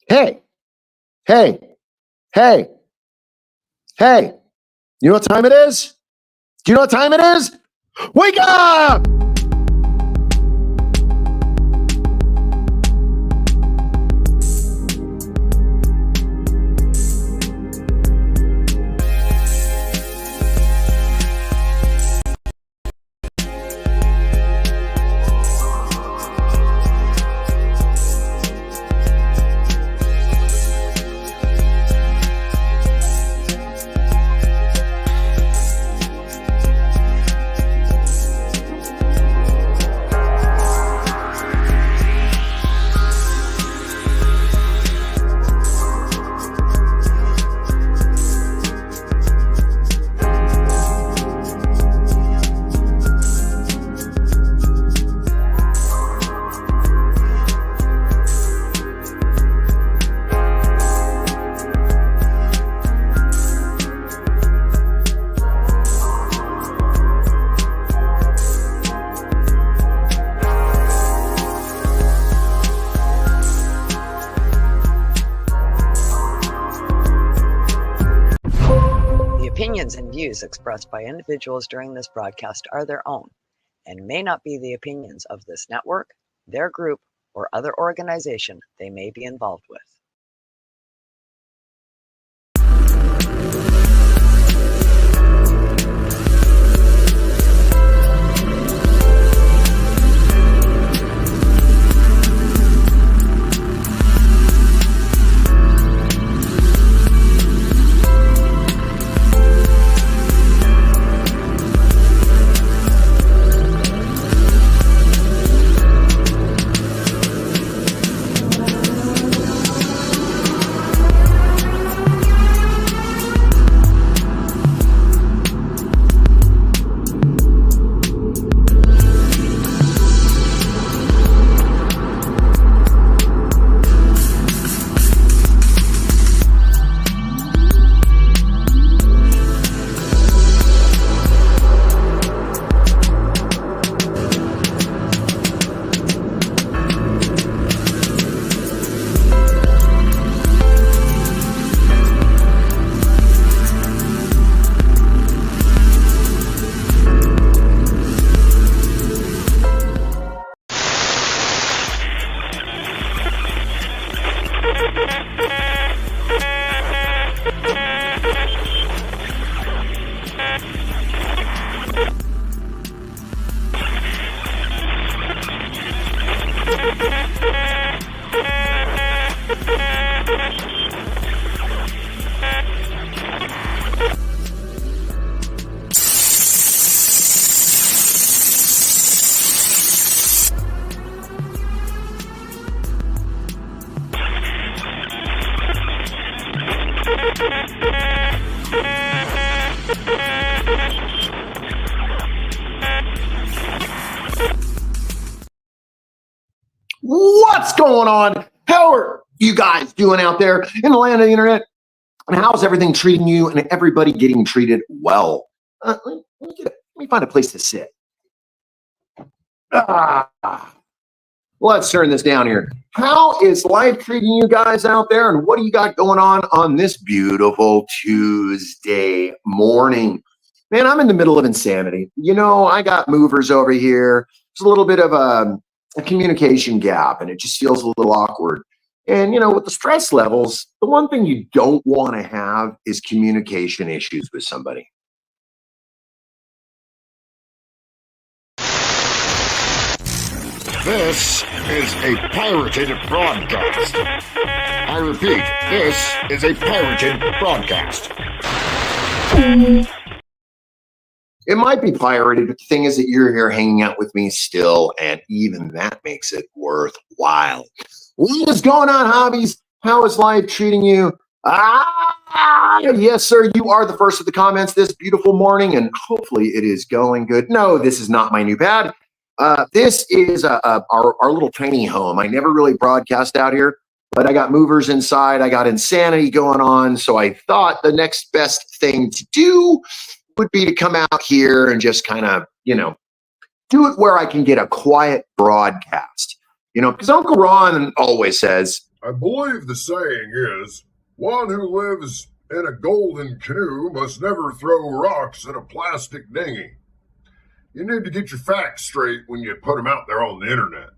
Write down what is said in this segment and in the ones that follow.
Hey, hey, hey, hey. You know what time it is? Do you know what time it is? Wake up! The opinions and views expressed by individuals during this broadcast are their own and may not be the opinions of this network, their group, or other organization they may be involved with. What's going on? How are you guys doing out there in the land of the internet? And how's everything treating you and everybody getting treated well? Let me find a place to sit. Let's turn this down here. How is life treating you guys out there? And what do you got going on this beautiful Tuesday morning? Man, I'm in the middle of insanity. You know, I got movers over here. There's a little bit of a communication gap, and it just feels a little awkward. And, you know, with the stress levels, the one thing you don't want to have is communication issues with somebody. This is a pirated broadcast. I repeat, this is a pirated broadcast. It might be pirated, but the thing is that you're here hanging out with me still, and even that makes it worthwhile. What is going on, hobbies? How is life treating you? Yes, sir, you are the first of the comments this beautiful morning, and hopefully it is going good. No, this is not my new pad. This is our little tiny home. I never really broadcast out here, but I got movers inside. I got insanity going on, so I thought the next best thing to do would be to come out here and just kind of, you know, do it where I can get a quiet broadcast. You know, because Uncle Ron always says, I believe the saying is, one who lives in a golden canoe must never throw rocks at a plastic dinghy. You need to get your facts straight when you put them out there on the internet.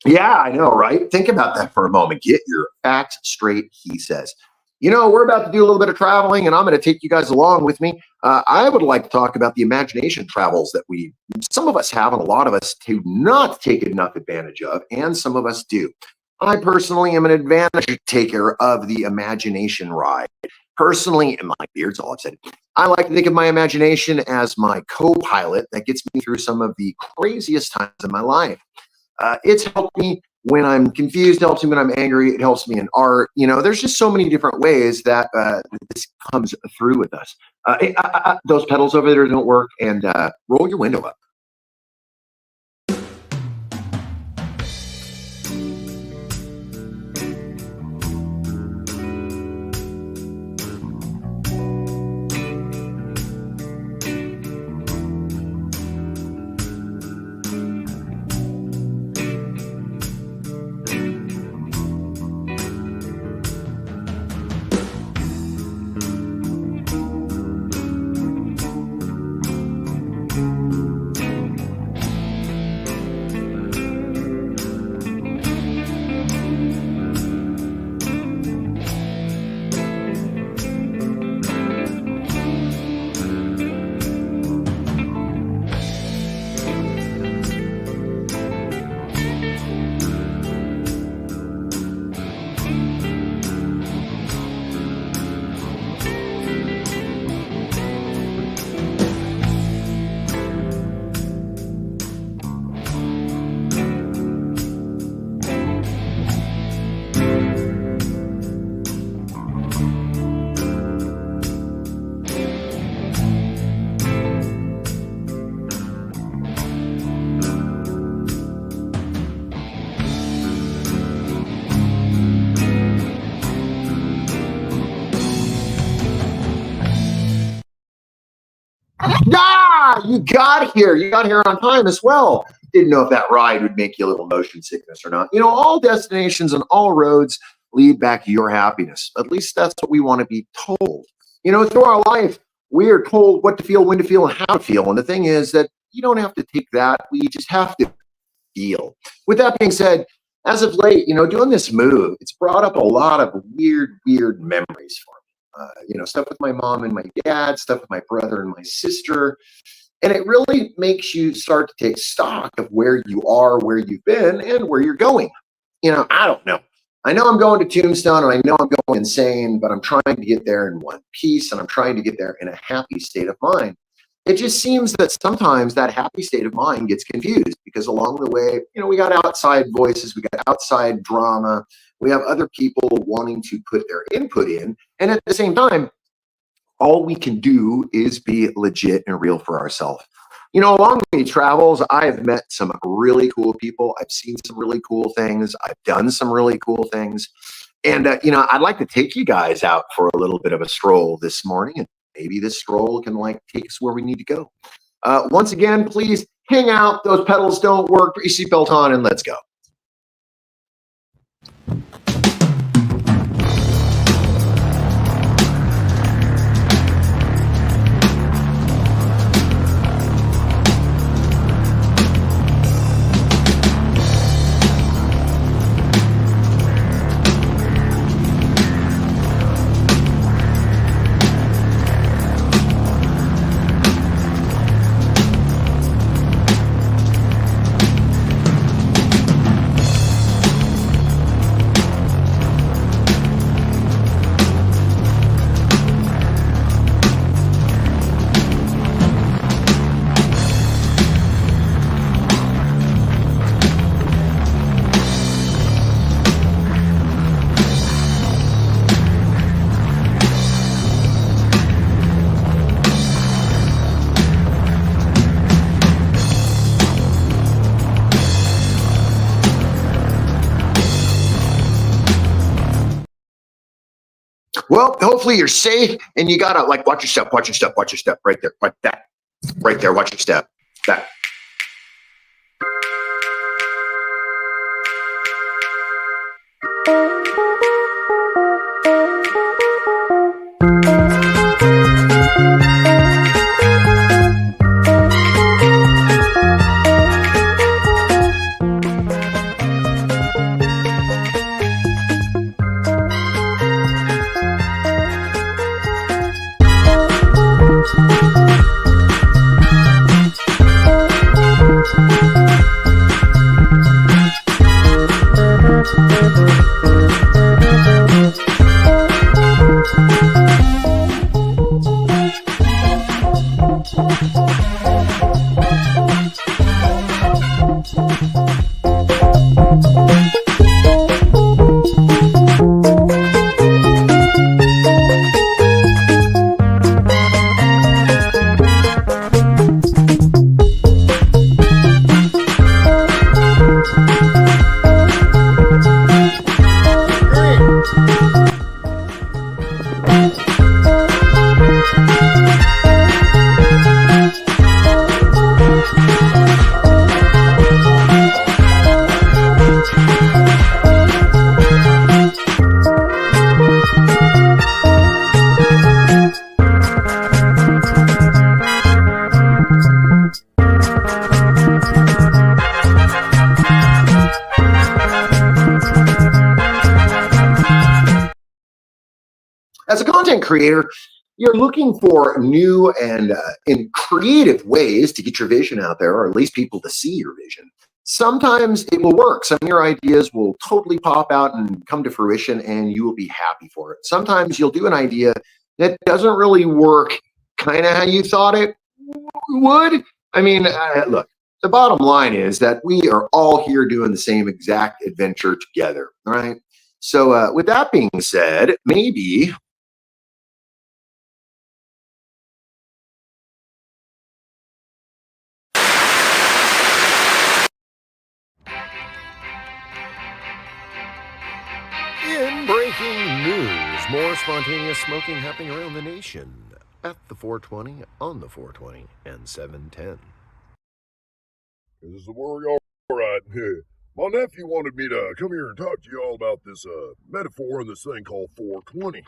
Yeah, I know, right? Think about that for a moment. Get your facts straight, he says. You know, we're about to do a little bit of traveling, and I'm going to take you guys along with me. I would like to talk about the imagination travels that some of us have, and a lot of us do not take enough advantage of, and some of us do. I personally am an advantage taker of the imagination ride. Personally, and my beard's all I've said, I like to think of my imagination as my co-pilot that gets me through some of the craziest times in my life. It's helped me when I'm confused, helps me when I'm angry, it helps me in art. You know, there's just so many different ways that this comes through with us. Those pedals over there don't work, and roll your window up. Ah, you got here. You got here on time as well. Didn't know if that ride would make you a little motion sickness or not. You know, all destinations and all roads lead back to your happiness. At least that's what we want to be told. You know, through our life, we are told what to feel, when to feel, and how to feel. And the thing is that you don't have to take that. We just have to feel. With that being said, as of late, you know, doing this move, it's brought up a lot of weird memories for me. You know, stuff with my mom and my dad, stuff with my brother and my sister. And it really makes you start to take stock of where you are, where you've been, and where you're going. You know, I don't know. I know I'm going to Tombstone, and I know I'm going insane, but I'm trying to get there in one piece, and I'm trying to get there in a happy state of mind. It just seems that sometimes that happy state of mind gets confused because along the way, you know, we got outside voices, we got outside drama, we have other people wanting to put their input in. And at the same time, all we can do is be legit and real for ourselves. You know, along these travels, I have met some really cool people. I've seen some really cool things. I've done some really cool things. And, you know, I'd like to take you guys out for a little bit of a stroll this morning. And maybe this stroll can like take us where we need to go. Once again, please hang out. Those pedals don't work. Put your seatbelt on and let's go. Well, hopefully you're safe and you gotta like watch your step right there, like that, right there, watch your step, that. As a content creator, you're looking for new and creative ways to get your vision out there, or at least people to see your vision. Sometimes it will work. Some of your ideas will totally pop out and come to fruition, and you will be happy for it. Sometimes you'll do an idea that doesn't really work kind of how you thought it would. I mean, look, the bottom line is that we are all here doing the same exact adventure together, all right? So with that being said, maybe in breaking news, more spontaneous smoking happening around the nation at the 420, on the 420, and 710. This is the word, all right. My nephew wanted me to come here and talk to you all about this metaphor and this thing called 420.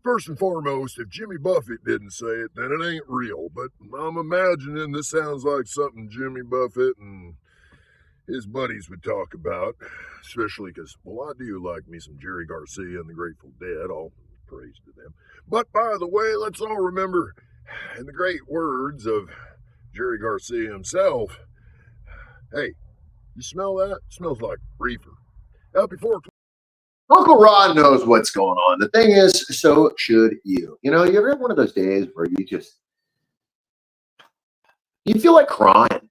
First and foremost, if Jimmy Buffett didn't say it, then it ain't real. But I'm imagining this sounds like something Jimmy Buffett and his buddies would talk about, especially because, well, I do like me some Jerry Garcia and the Grateful Dead, all praise to them. But by the way, let's all remember, in the great words of Jerry Garcia himself, hey, you smell that? It smells like reefer. Out before Uncle Rod knows what's going on. The thing is, so should you. You know, you ever have one of those days where you feel like crying,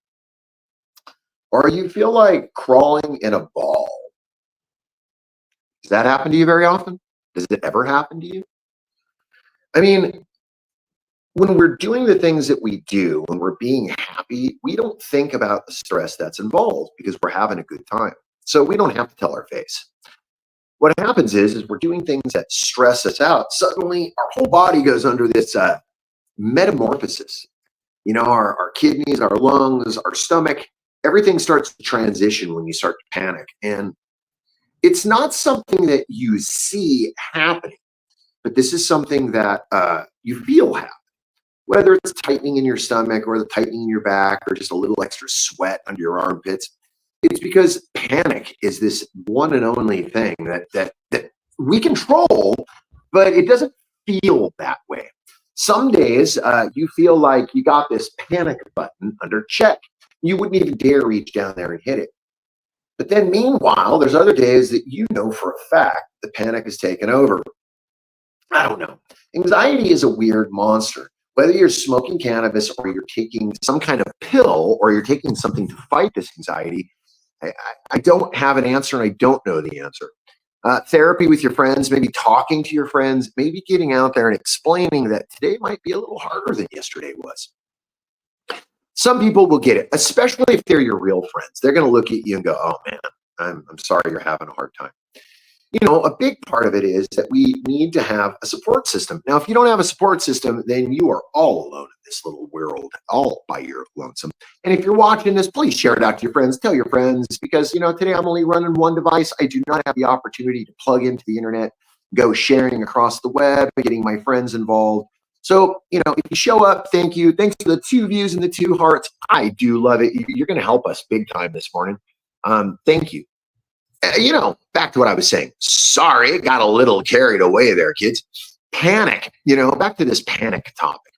or you feel like crawling in a ball? Does that happen to you very often? Does it ever happen to you? I mean, when we're doing the things that we do, when we're being happy, we don't think about the stress that's involved because we're having a good time. So we don't have to tell our face. What happens is we're doing things that stress us out. Suddenly, our whole body goes under this metamorphosis. You know, our kidneys, our lungs, our stomach, everything starts to transition when you start to panic. And it's not something that you see happening, but this is something that you feel happen. Whether it's tightening in your stomach or the tightening in your back or just a little extra sweat under your armpits, it's because panic is this one and only thing that we control, but it doesn't feel that way. Some days you feel like you got this panic button under check. You wouldn't even dare reach down there and hit it. But then meanwhile, there's other days that you know for a fact the panic is taken over. I don't know. Anxiety is a weird monster. Whether you're smoking cannabis or you're taking some kind of pill or you're taking something to fight this anxiety, I don't have an answer, and I don't know the answer. Therapy with your friends, maybe talking to your friends, maybe getting out there and explaining that today might be a little harder than yesterday was. Some people will get it, especially if they're your real friends. They're going to look at you and go, oh man, I'm sorry you're having a hard time. a big part of it is that we need to have a support system. Now, if you don't have a support system, then you are all alone in this little world, all by your lonesome. And if you're watching this, please share it out to your friends. Tell your friends, because, today I'm only running one device. I do not have the opportunity to plug into the internet, go sharing across the web, getting my friends involved. So, if you show up, thank you. Thanks for the 2 views and the 2 hearts. I do love it. You're going to help us big time this morning. Thank you. Back to what I was saying. Sorry, it got a little carried away there, kids. Panic, back to this panic topic.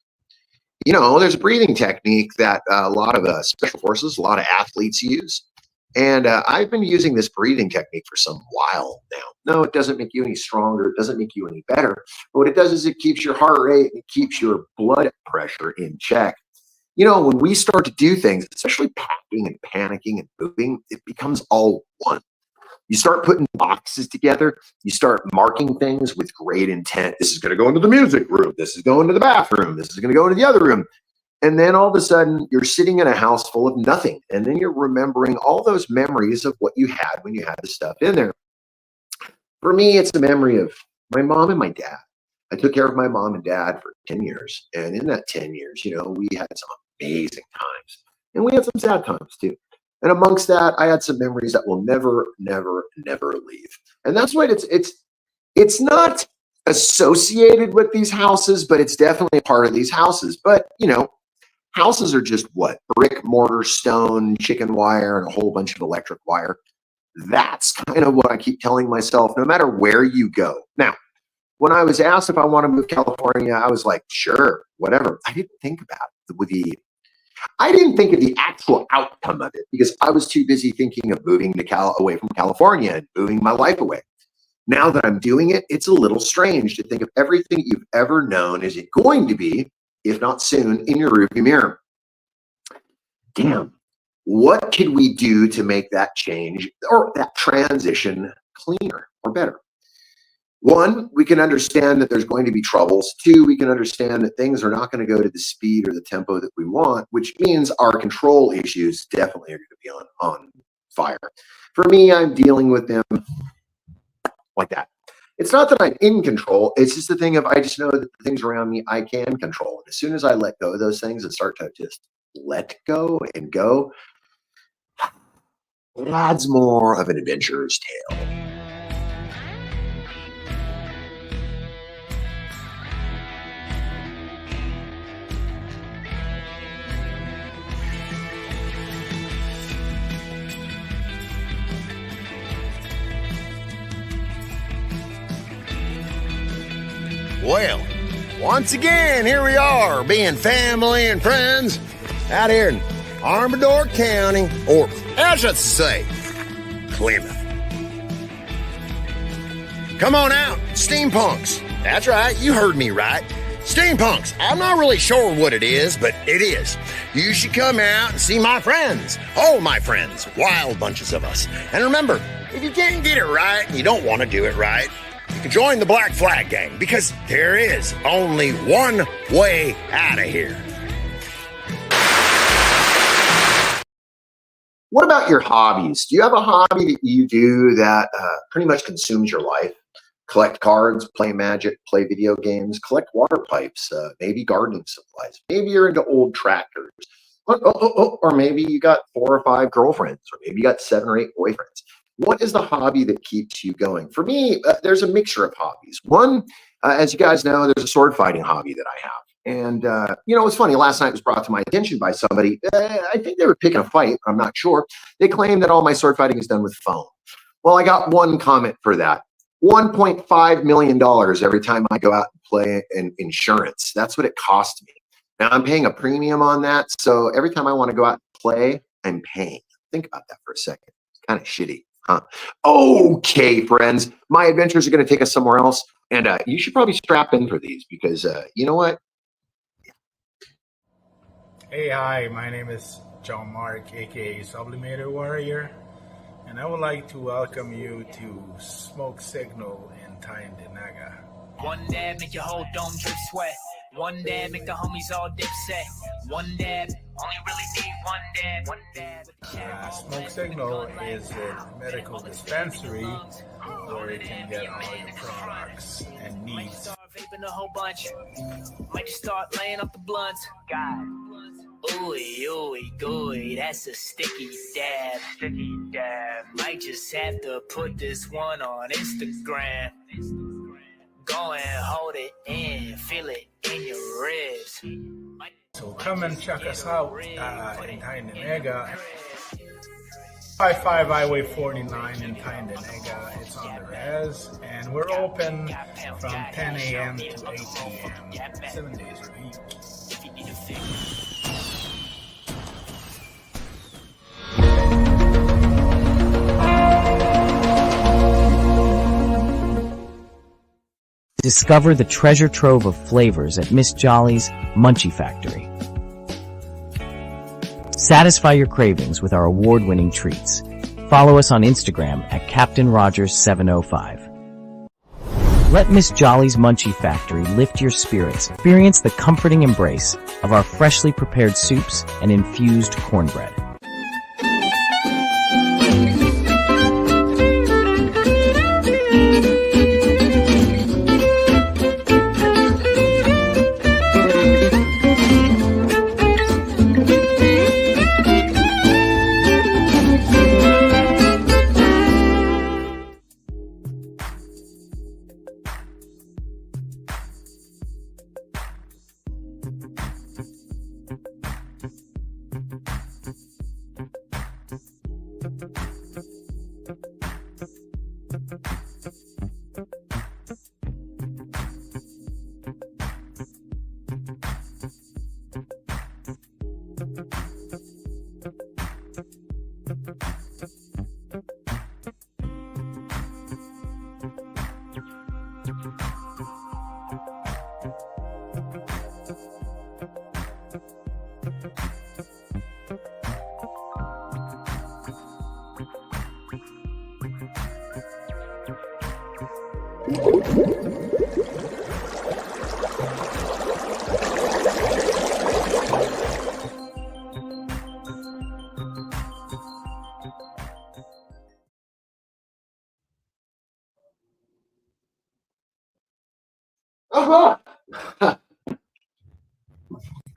There's a breathing technique that a lot of special forces, a lot of athletes use. And I've been using this breathing technique for some while now. No, it doesn't make you any stronger. It doesn't make you any better. But what it does is it keeps your heart rate, it keeps your blood pressure in check. When we start to do things, especially packing and panicking and moving, it becomes all one. You start putting boxes together. You start marking things with great intent. This is going to go into the music room. This is going to the bathroom. This is going to go into the other room. And then all of a sudden, you're sitting in a house full of nothing. And then you're remembering all those memories of what you had when you had the stuff in there. For me, it's a memory of my mom and my dad. I took care of my mom and dad for 10 years. And in that 10 years, we had some amazing times. And we had some sad times too. And amongst that, I had some memories that will never, never, never leave. And that's what it's not associated with these houses, but it's definitely a part of these houses. But, houses are just what? Brick, mortar, stone, chicken wire, and a whole bunch of electric wire. That's kind of what I keep telling myself, no matter where you go. Now, when I was asked if I want to move to California, I was like, sure, whatever. I didn't think about I didn't think of the actual outcome of it because I was too busy thinking of moving to away from California and moving my life away. Now that I'm doing it, it's a little strange to think of everything you've ever known is it going to be, if not soon, in your rearview mirror. Damn, what could we do to make that change or that transition cleaner or better? 1, we can understand that there's going to be troubles. 2, we can understand that things are not going to go to the speed or the tempo that we want, which means our control issues definitely are going to be on fire. For me, I'm dealing with them like that. It's not that I'm in control. It's just the thing of I just know that the things around me I can control. And as soon as I let go of those things and start to just let go and go, it adds more of an adventurer's tale. Well, once again, here we are, being family and friends out here in Armador County, or I should say, Plymouth. Come on out, steampunks. That's right, you heard me right. Steampunks. I'm not really sure what it is, but it is. You should come out and see my friends. All my friends. Wild bunches of us. And remember, if you can't get it right and you don't want to do it right, you can join the Black Flag Gang, because there is only one way out of here. What about your hobbies? Do you have a hobby that you do that pretty much consumes your life? Collect cards, play Magic, play video games, collect water pipes, maybe gardening supplies. Maybe you're into old tractors. Or maybe you got 4 or 5 girlfriends, or maybe you got 7 or 8 boyfriends. What is the hobby that keeps you going? For me, there's a mixture of hobbies. One, as you guys know, there's a sword fighting hobby that I have. And, it's funny. Last night it was brought to my attention by somebody. I think they were picking a fight. I'm not sure. They claim that all my sword fighting is done with foam. Well, I got one comment for that. $1.5 million every time I go out and play in insurance. That's what it cost me. Now I'm paying a premium on that. So every time I want to go out and play, I'm paying. Think about that for a second. It's kind of shitty. Huh? Okay, friends, my adventures are going to take us somewhere else, and you should probably strap in for these because you know what? Hey, hi, my name is John Mark, aka Sublimated Warrior, and I would like to welcome you to Smoke Signal in Tyndinaga. One dab make your whole dome drip sweat. One dab make the homies all dip set. One dab, Smoke Signal is a medical dispensary where you can get all your products and needs. Vaping a whole bunch. Might just start laying up the blunts. God. Ooey, ooey, gooey. That's a sticky dab. Sticky dab. Might just have to put this one on Instagram. Go and hold it in. Feel it in your ribs. So come and check us out in Tyndonega. 55 Highway 49 in Tyndonega. It's on the res, and we're open from 10 a.m. to 8 p.m. 7 days a week. Discover the treasure trove of flavors at Miss Jolly's Munchie Factory. Satisfy your cravings with our award-winning treats. Follow us on Instagram at Captain Rogers 705. Let Miss Jolly's Munchie Factory lift your spirits. Experience the comforting embrace of our freshly prepared soups and infused cornbread.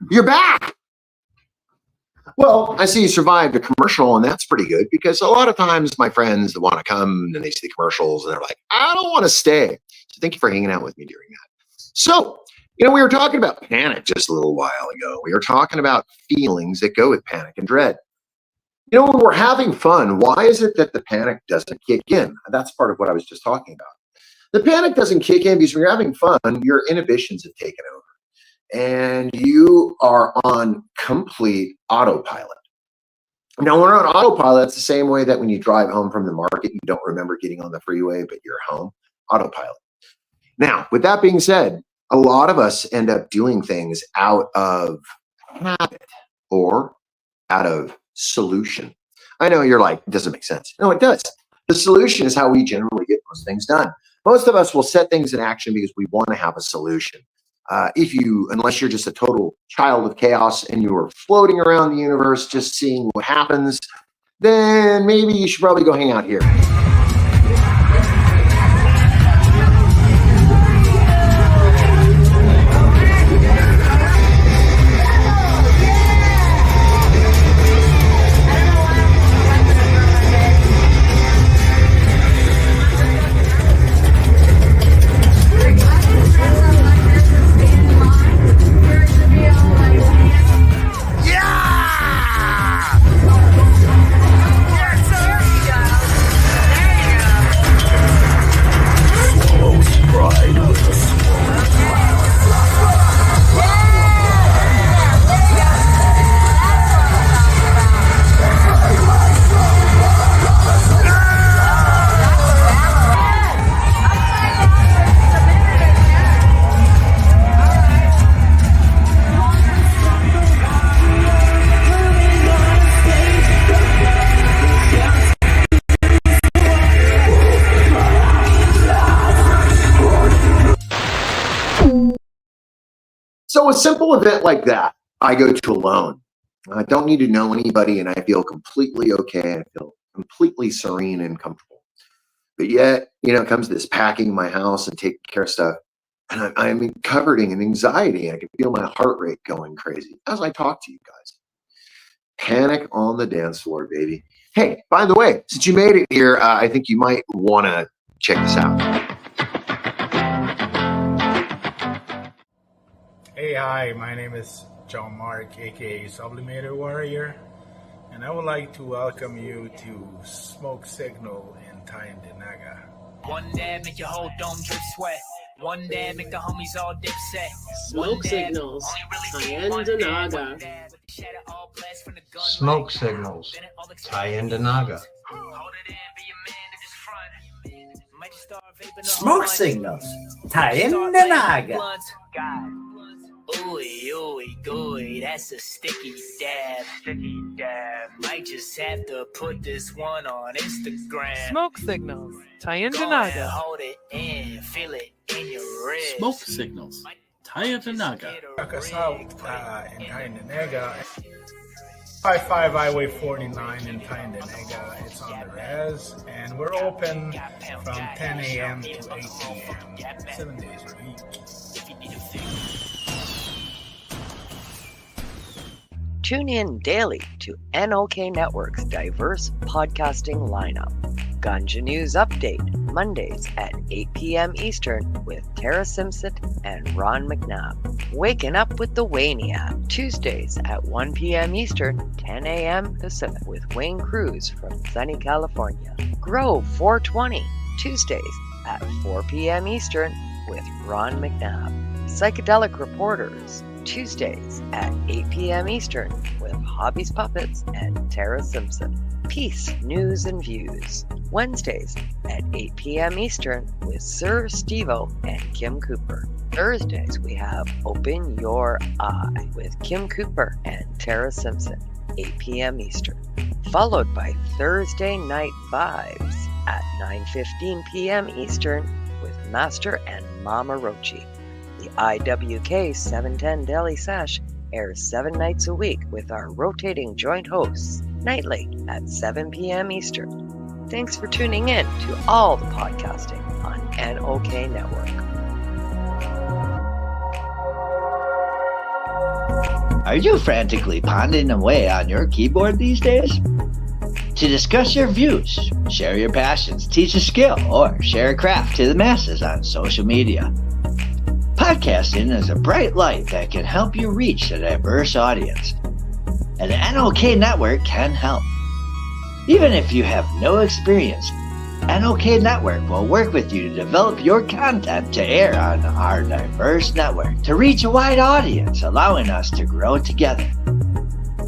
You're back. Well, I see you survived a commercial, and that's pretty good, because a lot of times my friends that want to come and they see the commercials and they're like, I don't want to stay. So thank you for hanging out with me during that. So, we were talking about panic just a little while ago. We were talking about feelings that go with panic and dread. When we're having fun, why is it that the panic doesn't kick in? That's part of what I was just talking about. The panic doesn't kick in because when you're having fun, your inhibitions have taken over and you are on complete autopilot. Now, when we're on autopilot, it's the same way that when you drive home from the market, you don't remember getting on the freeway, but you're home. Autopilot. Now, with that being said, a lot of us end up doing things out of habit or out of solution. I know you're like, it doesn't make sense. No, it does. The solution is how we generally get most things done. Most of us will set things in action because we want to have a solution. Unless you're just a total child of chaos and you are floating around the universe just seeing what happens, then maybe you should probably go hang out here. So a simple event like that, I go to alone. I don't need to know anybody, and I feel completely okay. I feel completely serene and comfortable. But yet, it comes to this packing my house and taking care of stuff, and I'm covered in anxiety. I can feel my heart rate going crazy as I talk to you guys. Panic on the dance floor, baby. Hey, by the way, since you made it here, I think you might want to check this out. Hey, hi, my name is John Mark, aka Sublimator Warrior, and I would like to welcome you to Smoke Signal in Tyndinaga. One dab make your whole dome drip sweat. One dab make the homies all dip set. Smoke Signals, Tyndinaga. Smoke Signals, Tyndinaga. Smoke Signals, Tyndinaga. Ooey, ooey, gooey, that's a sticky dab. Sticky dab. Might just have to put this one on Instagram. Smoke Signals, Go ahead, Tyndinaga. hold it in, feel it in your wrist. Smoke Signals, Tyndinaga. Check us out in Tyndinaga. 55 Highway 49 in Tyndinaga. It's on the res, and we're open from 10 a.m. to 8 p.m. 7 days a week. Tune in daily to NOK Network's diverse podcasting lineup. Ganja News Update, Mondays at 8 p.m. Eastern with Tara Simpson and Ron McNabb. Waking Up with the Wayniac, Tuesdays at 1 p.m. Eastern, 10 a.m. Pacific with Wayne Cruz from sunny California. Grow 420, Tuesdays at 4 p.m. Eastern with Ron McNabb. Psychedelic Reporters, Tuesdays at 8 p.m. Eastern with Hobbies Puppets and Tara Simpson. Peace, News and Views, Wednesdays at 8 p.m. Eastern with Sir Stevo and Kim Cooper. Thursdays we have Open Your Eye with Kim Cooper and Tara Simpson, 8 p.m. Eastern. Followed by Thursday Night Vibes at 9:15 p.m. Eastern with Master and Mama Rochi. The IWK 710 Daily Sesh airs 7 nights a week with our rotating joint hosts, nightly at 7 p.m. Eastern. Thanks for tuning in to all the podcasting on NOK Network. Are you frantically pounding away on your keyboard these days? To discuss your views, share your passions, teach a skill, or share a craft to the masses on social media. Podcasting is a bright light that can help you reach a diverse audience. And the NOK Network can help. Even if you have no experience, NOK Network will work with you to develop your content to air on our diverse network to reach a wide audience, allowing us to grow together.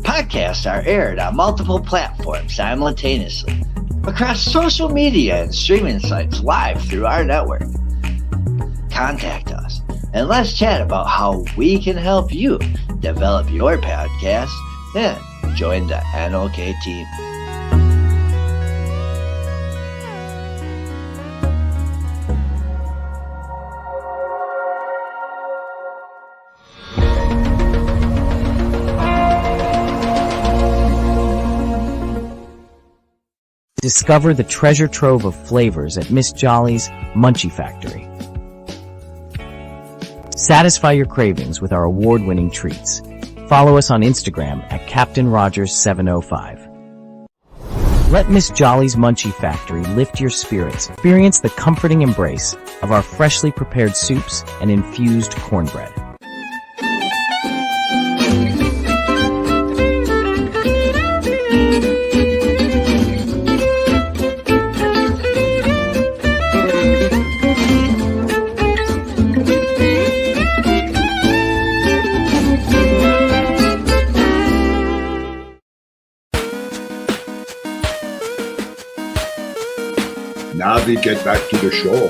Podcasts are aired on multiple platforms simultaneously, across social media and streaming sites live through our network. Contact us and let's chat about how we can help you develop your podcast and join the NOK team. Discover the treasure trove of flavors at Miss Jolly's Munchie Factory. Satisfy your cravings with our award-winning treats. Follow us on Instagram at Captain Rogers 705. Let Miss Jolly's Munchie Factory lift your spirits. Experience the comforting embrace of our freshly prepared soups and infused cornbread. Now we get back to the show.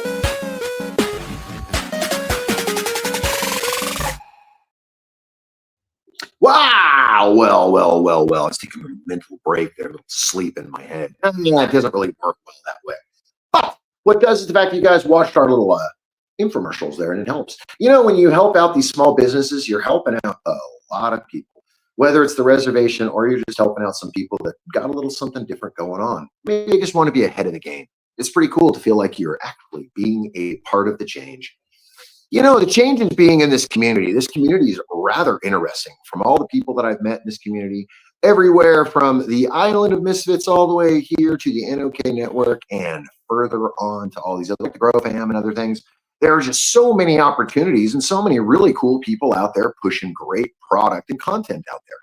Wow. Well. Let's take a mental break there. A little sleep in my head. Yeah, it doesn't really work well that way. But what does is the fact that you guys watched our little infomercials there, and it helps. When you help out these small businesses, you're helping out a lot of people. whether it's the reservation or you're just helping out some people that got a little something different going on. Maybe you just want to be ahead of the game. It's pretty cool to feel like you're actually being a part of the change. You know, the change is being in this community. This community is rather interesting. From all the people that I've met in this community, everywhere from the Island of Misfits all the way here to the NOK Network and further on to all these other, like the Grow Fam and other things. There are just so many opportunities and so many really cool people out there pushing great product and content out there.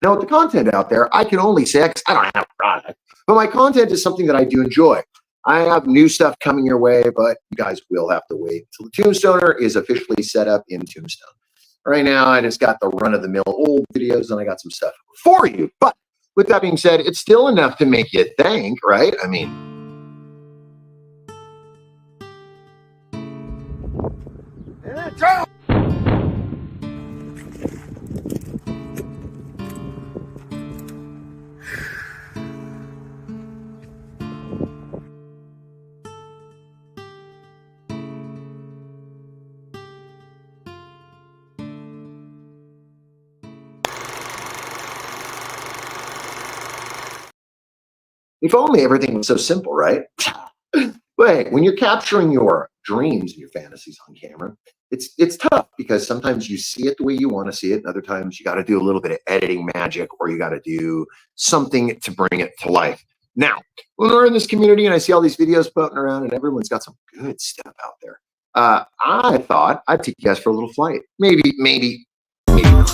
Now, with the content out there, I can only say, I don't have a product, but my content is something that I do enjoy. I have new stuff coming your way, but you guys will have to wait until the Tombstoner is officially set up in Tombstone. Right now, I just got the run-of-the-mill old videos, and I got some stuff for you. But with that being said, it's still enough to make you think, right? I mean, if only everything was so simple, right? But hey, when you're capturing your dreams and your fantasies on camera, it's tough because sometimes you see it the way you want to see it, and other times you got to do a little bit of editing magic, or you got to do something to bring it to life. Now, when we're in this community and I see all these videos floating around and everyone's got some good stuff out there, I thought I'd take you guys for a little flight. Maybe not.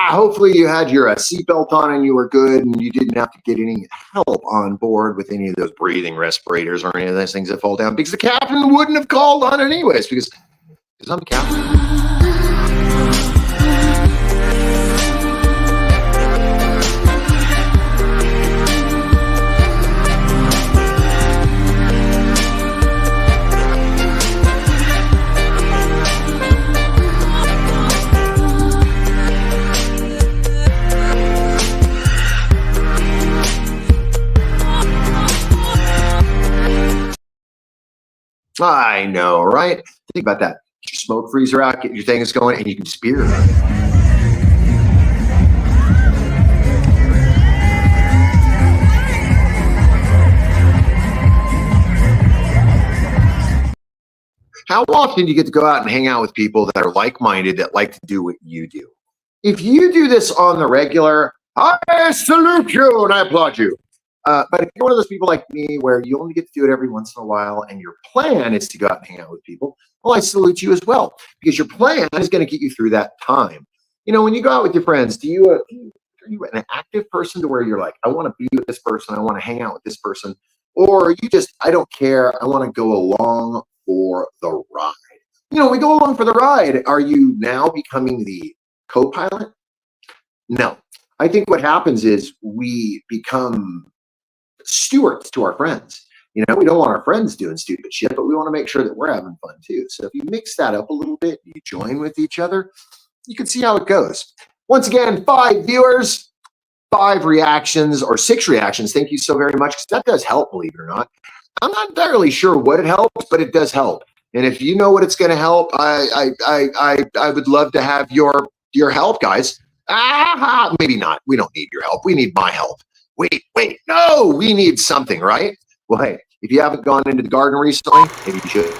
Hopefully you had your seatbelt on and you were good and you didn't have to get any help on board with any of those breathing respirators or any of those things that fall down, because the captain wouldn't have called on it anyways, because I'm the captain. I know, right? Think about that. Get your smoke freezer out, get your things going, and you can spear it. How often do you get to go out and hang out with people that are like-minded, that like to do what you do? If you do this on the regular, I salute you and I applaud you. But if you're one of those people like me where you only get to do it every once in a while and your plan is to go out and hang out with people, well, I salute you as well, because your plan is going to get you through that time. You know, when you go out with your friends, are you an active person to where you're like, I want to be with this person, I want to hang out with this person, or are you just, I don't care, I want to go along for the ride? You know, we go along for the ride. Are you now becoming the co-pilot? No. I think what happens is we become stewards to our friends. You know, we don't want our friends doing stupid shit, but we want to make sure that we're having fun too. So if you mix that up a little bit, you join with each other, you can see how it goes. Once again, 5 viewers. 5 reactions or 6 reactions. Thank you so very much, because that does help, believe it or not. I'm not entirely sure what it helps, but it does help. And if you know what it's going to help, I would love to have your help, guys. Maybe not. We don't need your help. We need my help. Wait, no, we need something, right? Well, hey, if you haven't gone into the garden recently, maybe you should.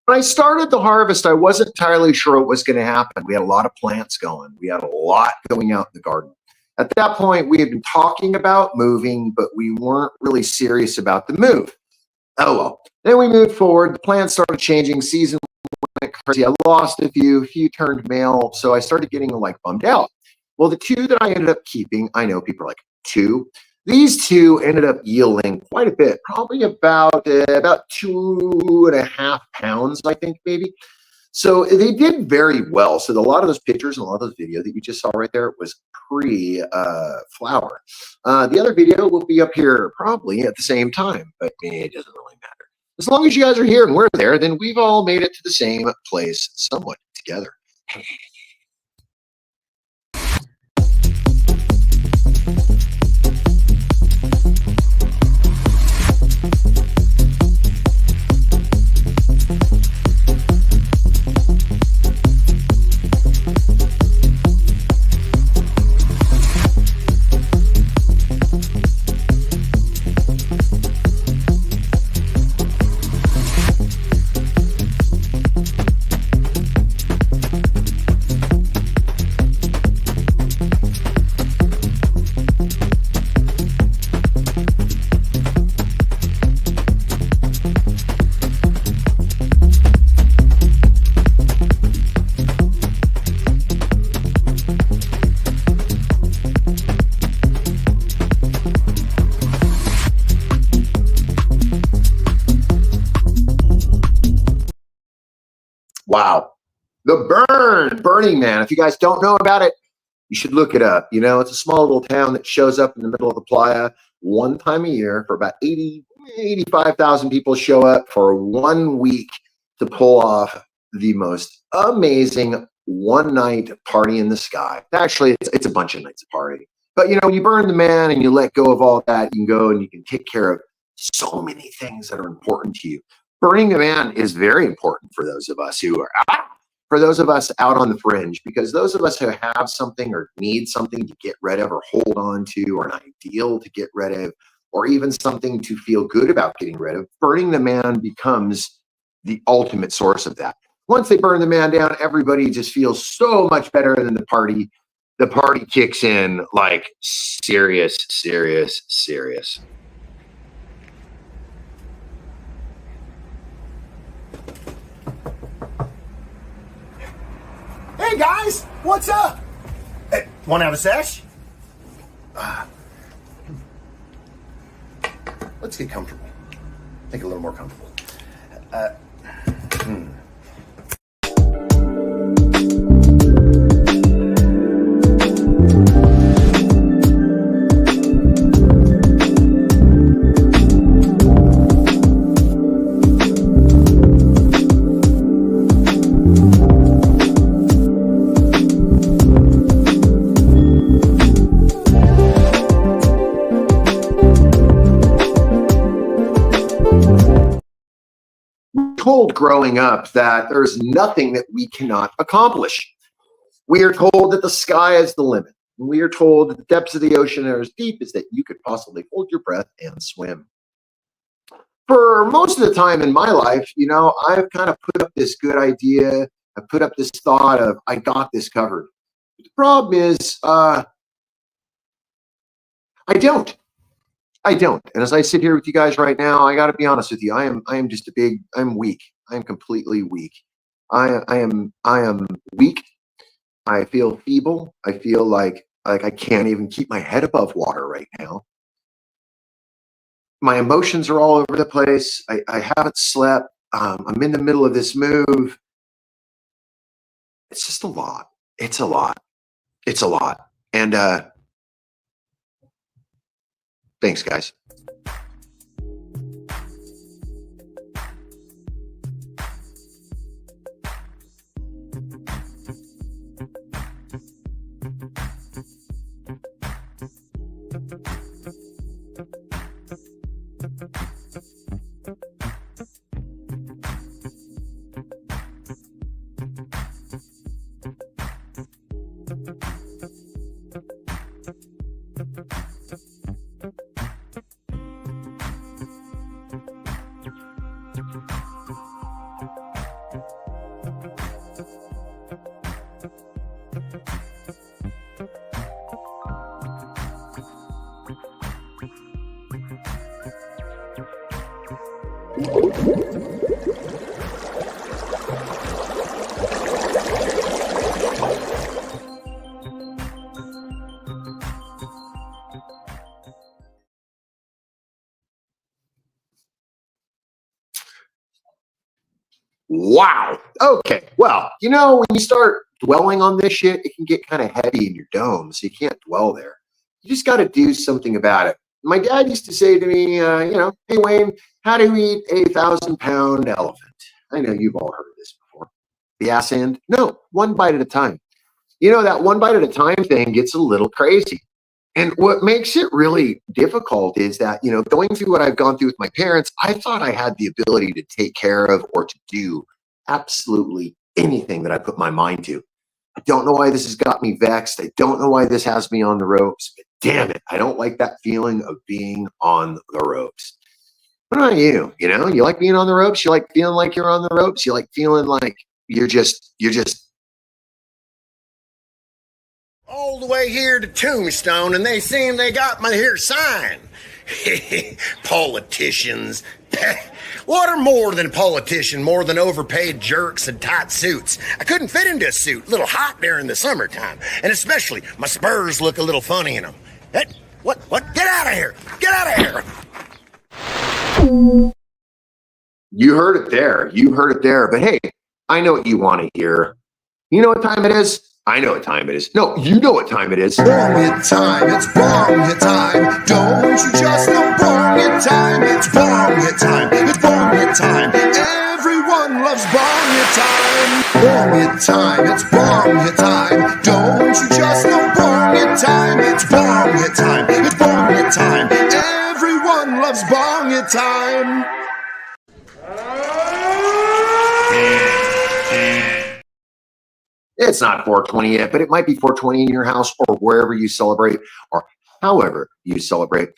When I started the harvest, I wasn't entirely sure what was going to happen. We had a lot of plants going. We had a lot going out in the garden. At that point, we had been talking about moving, but we weren't really serious about the move. Oh well. Then we moved forward. The plants started changing. Season went crazy. I lost a few turned male, so I started getting like bummed out. Well, the 2 that I ended up keeping, I know people are like, 2? These 2 ended up yielding quite a bit, probably about 2.5 pounds, I think, maybe. So they did very well. So a lot of those pictures and a lot of those video that you just saw right there was pre-flower. The other video will be up here probably at the same time, but it doesn't really matter. As long as you guys are here and we're there, then we've all made it to the same place somewhat together. Wow. The Burning Man. If you guys don't know about it, you should look it up. You know, it's a small little town that shows up in the middle of the playa one time a year for about 85,000 people show up for 1 week to pull off the most amazing one-night party in the sky. Actually, it's a bunch of nights of party. But, you know, when you burn the man and you let go of all that, you can go and you can take care of so many things that are important to you. Burning the man is very important for those of us who are for those of us out on the fringe, because those of us who have something or need something to get rid of or hold on to, or an ideal to get rid of, or even something to feel good about getting rid of, burning the man becomes the ultimate source of that. Once they burn the man down, everybody just feels so much better than the party. The party kicks in like serious. Hey guys, what's up? Hey, want to have a sesh? Let's get comfortable. Make it a little more comfortable. told growing up that there's nothing that we cannot accomplish. We are told that the sky is the limit. We are told that the depths of the ocean are as deep as that you could possibly hold your breath and swim. For most of the time in my life, I've kind of put up this good idea. I put up this thought of, I got this covered. But the problem is, I don't. And as I sit here with you guys right now, I got to be honest with you. I am just I'm weak. I'm completely weak. I am weak. I feel feeble. I feel like I can't even keep my head above water right now. My emotions are all over the place. I haven't slept. I'm in the middle of this move. It's just a lot. It's a lot. And thanks, guys. Wow. Okay. Well, when you start dwelling on this shit, it can get kind of heavy in your dome, so you can't dwell there. You just got to do something about it. My dad used to say to me, hey, Wayne, how do we eat a 1,000-pound elephant? I know you've all heard of this before. The ass end? No, one bite at a time. That one bite at a time thing gets a little crazy. And what makes it really difficult is that, going through what I've gone through with my parents, I thought I had the ability to take care of or to do absolutely anything that I put my mind to. I don't know why this has got me vexed. I don't know why this has me on the ropes, but damn it, I don't like that feeling of being on the ropes. What about you? You like being on the ropes? You like feeling like you're on the ropes? You like feeling like you're just all the way here to Tombstone, and they seem they got my here sign. Politicians. What are more than a politician? More than overpaid jerks and tight suits. I couldn't fit into a suit. A little hot there in the summertime. And especially, my spurs look a little funny in them. What? Get out of here! Get out of here! You heard it there. But hey, I know what you want to hear. You know what time it is? I know what time it is. No, you know what time it is. Bong time, it's bong time. Don't you just know bong time? It's bong time, it's bong time. Everyone loves bong time. Bong time, it's bong time. Don't you just know bong time? It's bong time, it's bong time. Everyone loves bong time. It's not 420 yet, but it might be 420 in your house or wherever you celebrate or however you celebrate.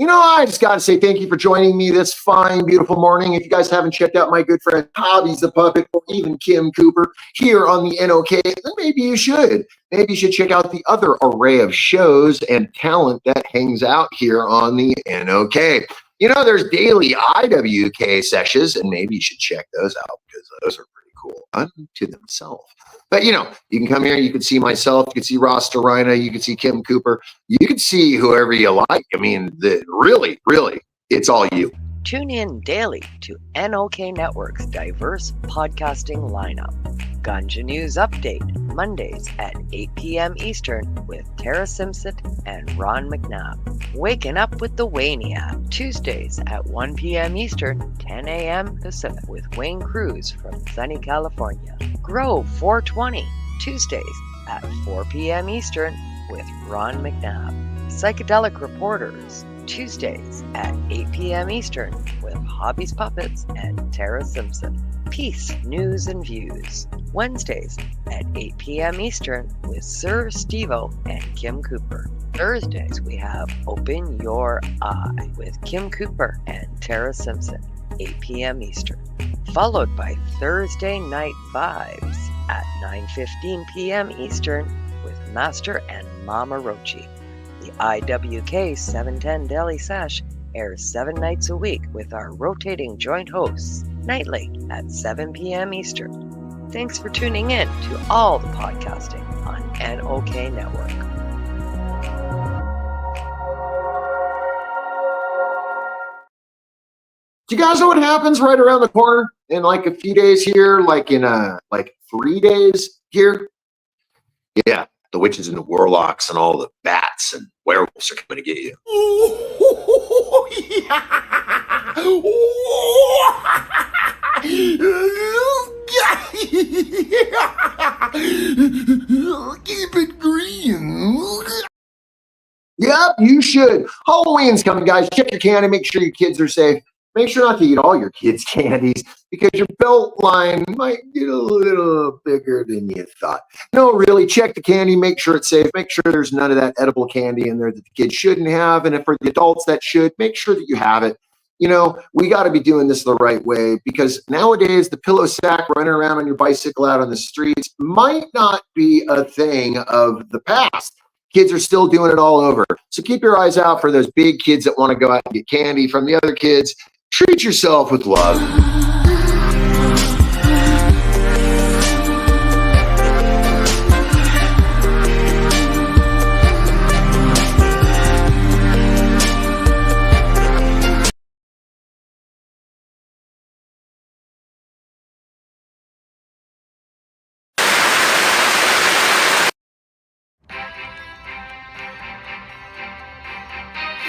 I just got to say thank you for joining me this fine, beautiful morning. If you guys haven't checked out my good friend Hobbies the Puppet or even Kim Cooper here on the NOK, then maybe you should. Maybe you should check out the other array of shows and talent that hangs out here on the NOK. There's daily IWK sessions, and maybe you should check those out because those are pretty cool unto themselves. But, you can come here, you can see myself, you can see Ross Dorina, you can see Kim Cooper, you can see whoever you like. I mean, really, it's all you. Tune in daily to NOK Network's diverse podcasting lineup. Ganja News Update, Mondays at 8 p.m. Eastern with Tara Simpson and Ron McNabb. Waking Up with the Wayniac, Tuesdays at 1 p.m. Eastern, 10 a.m. Pacific with Wayne Cruz from sunny California. Grow 420, Tuesdays at 4 p.m. Eastern with Ron McNabb. Psychedelic Reporters, Tuesdays at 8 p.m. Eastern with Hobbies Puppets and Tara Simpson. Peace, News, and Views. Wednesdays at 8 p.m. Eastern with Sir Stevo and Kim Cooper. Thursdays we have Open Your Eye with Kim Cooper and Tara Simpson, 8 p.m. Eastern. Followed by Thursday Night Vibes at 9:15 p.m. Eastern with Master and Mama Rochi. The IWK 710 Daily Sash airs 7 nights a week with our rotating joint hosts nightly at 7 p.m. Eastern. Thanks for tuning in to all the podcasting on NOK Network. Do you guys know what happens right around the corner in like a few days here, like in 3 days here? Yeah, the witches and the warlocks and all the bats and werewolves are coming to get you. Keep it green. Yep, you should. Halloween's coming, guys. Check your candy. Make sure your kids are safe. Make sure not to eat all your kids' candies because your belt line might get a little bigger than you thought. No, really, check the candy. Make sure it's safe. Make sure there's none of that edible candy in there that the kids shouldn't have. And if for the adults that should, make sure that you have it. You know, we got to be doing this the right way because nowadays the pillow sack running around on your bicycle out on the streets might not be a thing of the past. Kids are still doing it all over. So keep your eyes out for those big kids that want to go out and get candy from the other kids. Treat yourself with love.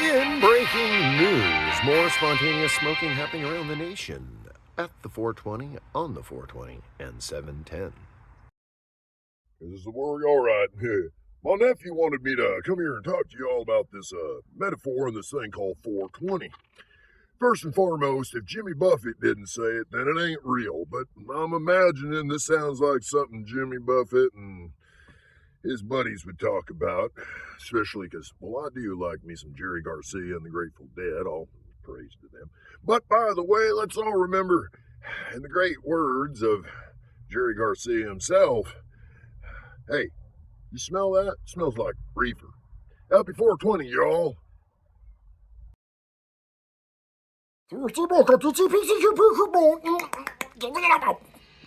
In breaking news, more spontaneous smoking happening around the nation at the 420, on the 420, and 710. Is the worry all right? My nephew wanted me to come here and talk to you all about this metaphor and this thing called 420. First and foremost, if Jimmy Buffett didn't say it, then it ain't real. But I'm imagining this sounds like something Jimmy Buffett and his buddies would talk about, especially because, well, I do like me some Jerry Garcia and the Grateful Dead, all praise to them. But by the way, let's all remember, in the great words of Jerry Garcia himself, hey, you smell that? It smells like reefer. Happy 420, y'all.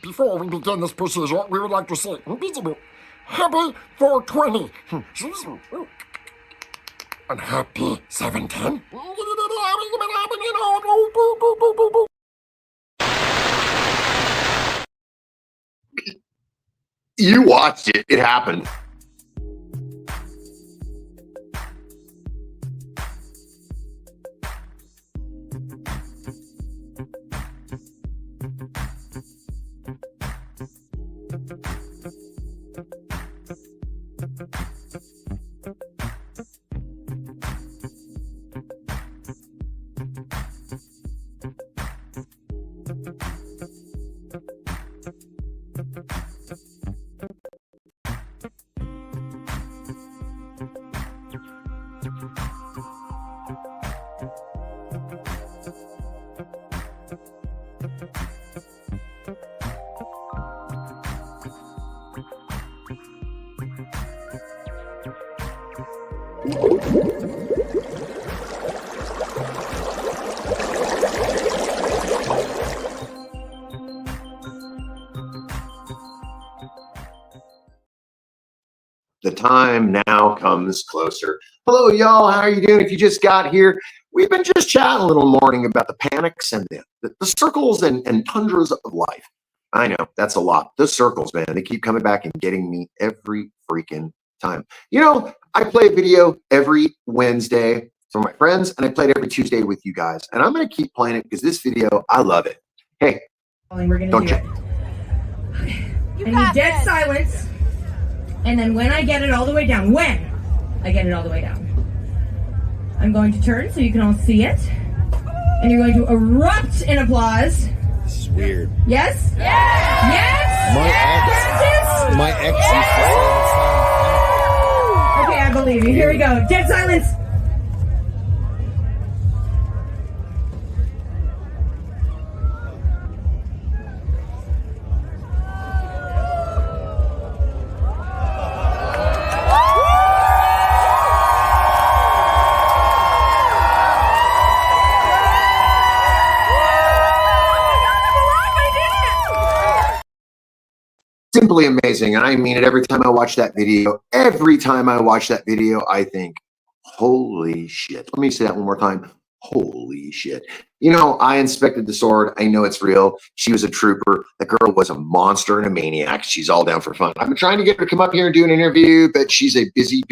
Before we begin this procedure, we would like to say Happy 420 and Happy 710. You watched it. It happened. The time now comes closer. Hello, y'all. How are you doing? If you just got here, we've been just chatting a little morning about the panics and the circles and tundras of life. I know, that's a lot. The circles, man, they keep coming back and getting me every freaking time. You know, I play a video every Wednesday for my friends, and I play it every Tuesday with you guys. And I'm going to keep playing it because this video, I love it. Hey, we're gonna don't do you? I need dead silence. And then when I get it all the way down, I'm going to turn so you can all see it. And you're going to erupt in applause. This is weird. Yes? Yes! Yes! My ex used to say Okay, I believe you. Here we go. Dead silence. Simply amazing. And I mean it every time I watch that video. Every time I watch that video, I think, holy shit. Let me say that one more time. Holy shit. You know, I inspected the sword. I know it's real. She was a trooper. The girl was a monster and a maniac. She's all down for fun. I've been trying to get her to come up here and do an interview, but she's a busy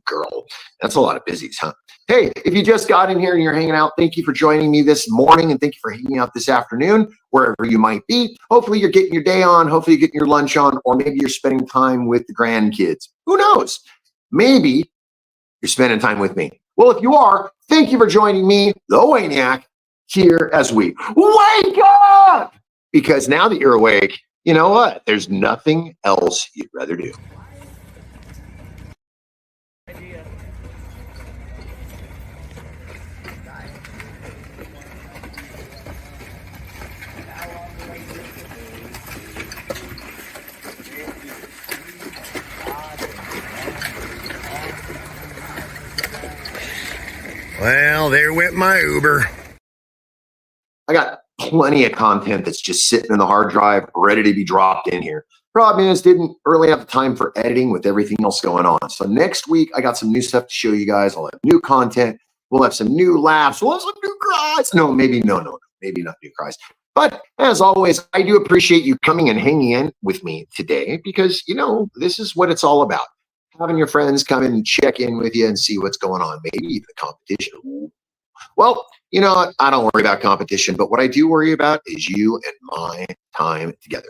girl. That's a lot of busies, huh? Hey, if you just got in here and you're hanging out, thank you for joining me this morning, and thank you for hanging out this afternoon, wherever you might be. Hopefully you're getting your day on. Hopefully you're getting your lunch on, or maybe you're spending time with the grandkids. Who knows? Maybe you're spending time with me. Well, if you are, thank you for joining me, the Wayniac, here as we wake up. Because now that you're awake, you know what? There's nothing else you'd rather do. Well, there went my Uber. I got plenty of content that's just sitting in the hard drive, ready to be dropped in here. Problem is, didn't really have the time for editing with everything else going on. So next week, I got some new stuff to show you guys. I'll have new content. We'll have some new laughs. We'll have some new cries. No, maybe no, maybe not new cries. But as always, I do appreciate you coming and hanging in with me today because, you know, this is what it's all about. Having your friends come in and check in with you and see what's going on. Maybe even a competition. Ooh. Well, you know what? I don't worry about competition, but what I do worry about is you and my time together.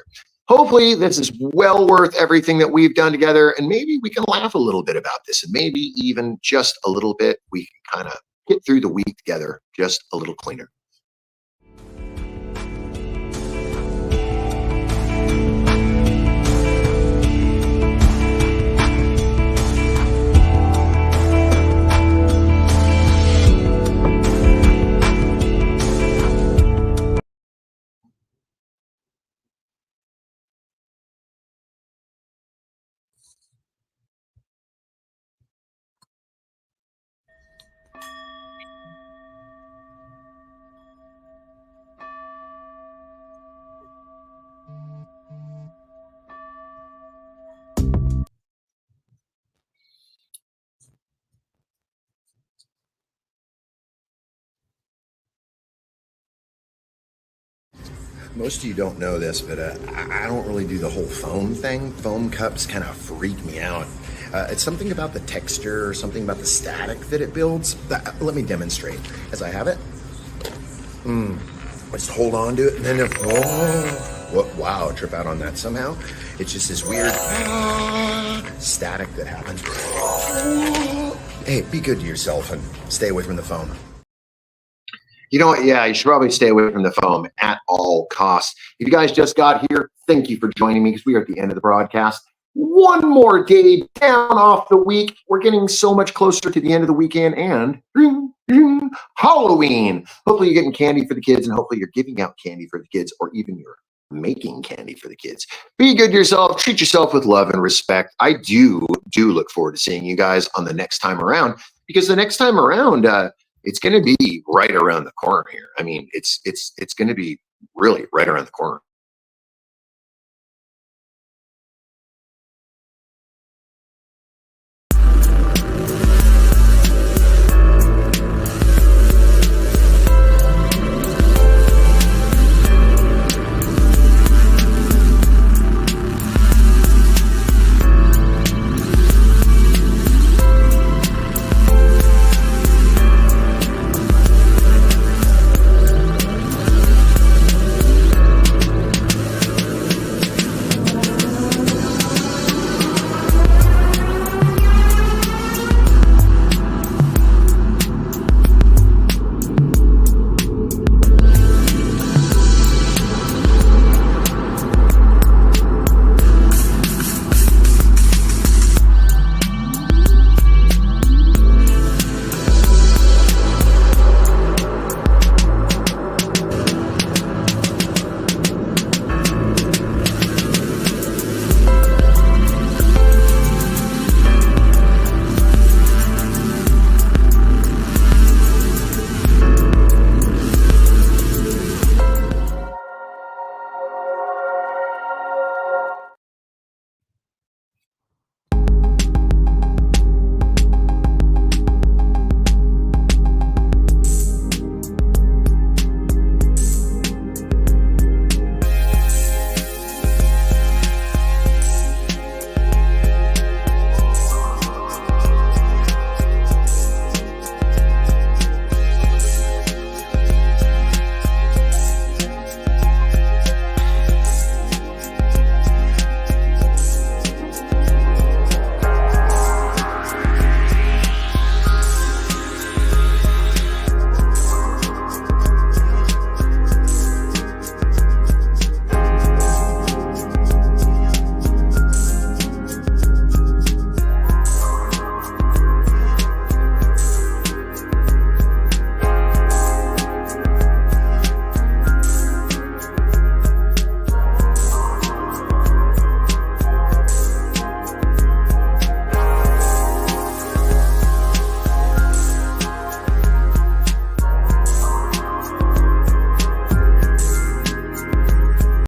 Hopefully this is well worth everything that we've done together, and maybe we can laugh a little bit about this, and maybe even just a little bit, we can kind of get through the week together just a little cleaner. Most of you don't know this, but I don't really do the whole foam thing. Foam cups kind of freak me out. It's something about the texture or something about the static that it builds. Let me demonstrate. As I have it, I just hold on to it, and then wow, trip out on that somehow. It's just this weird static that happens. Hey, be good to yourself and stay away from the foam. You know what? Yeah, you should probably stay away from the foam at all costs. If you guys just got here, thank you for joining me because we are at the end of the broadcast. One more day down off the week. We're getting so much closer to the end of the weekend and Halloween. Hopefully you're getting candy for the kids, and hopefully you're giving out candy for the kids, or even you're making candy for the kids. Be good to yourself. Treat yourself with love and respect. I do look forward to seeing you guys on the next time around, because the next time around, it's going to be right around the corner here. I mean, it's going to be really right around the corner.